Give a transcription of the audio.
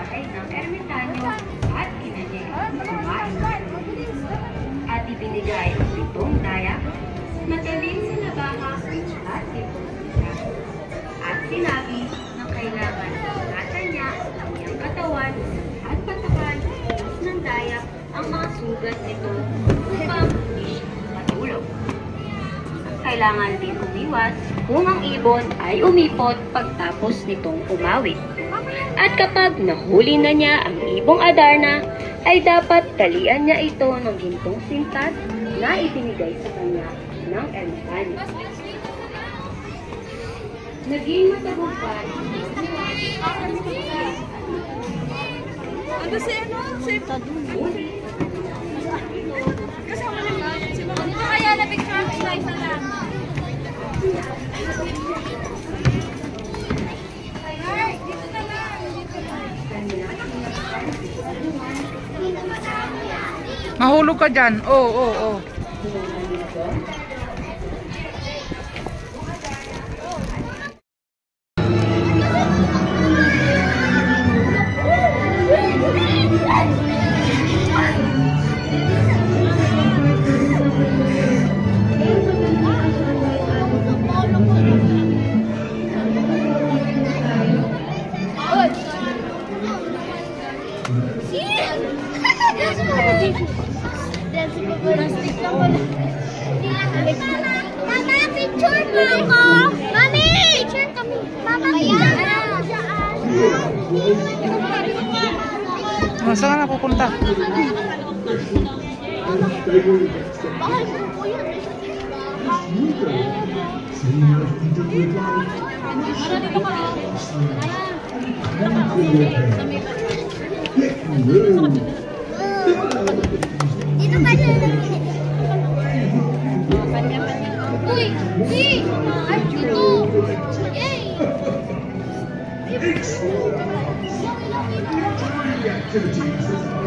bahay ng ermitanyo at kinanyayang kumain. At ibinigay ang 7 dayak, matalim sa labaha at 7 isa. At sinabi na kailangan ingatan niya ang kanyang katawan at patakan ng dayak ang mga sugat nito upang hindi siya matulog. Kailangan din umiwas kung ang ibon ay umipot pagtapos nitong umawit. At kapag nahuli na niya ang ibong Adarna, ay dapat talian niya ito ng gintong sintas na ibinigay sa kanya ng ermitanyo. Naging matagumpay. Ano si ano? Si Taduli. Kasama naman. Kaya na-picture ko sa isa lang. Dito na lang. Mahulog ka dyan. Oo. Mama, picture mo ako! Mami! Picture kami! Mama, Saan na pupunta? Bakal po po yun. Dito ka na. Uy! Uy! Ay, dito! Yay! Activities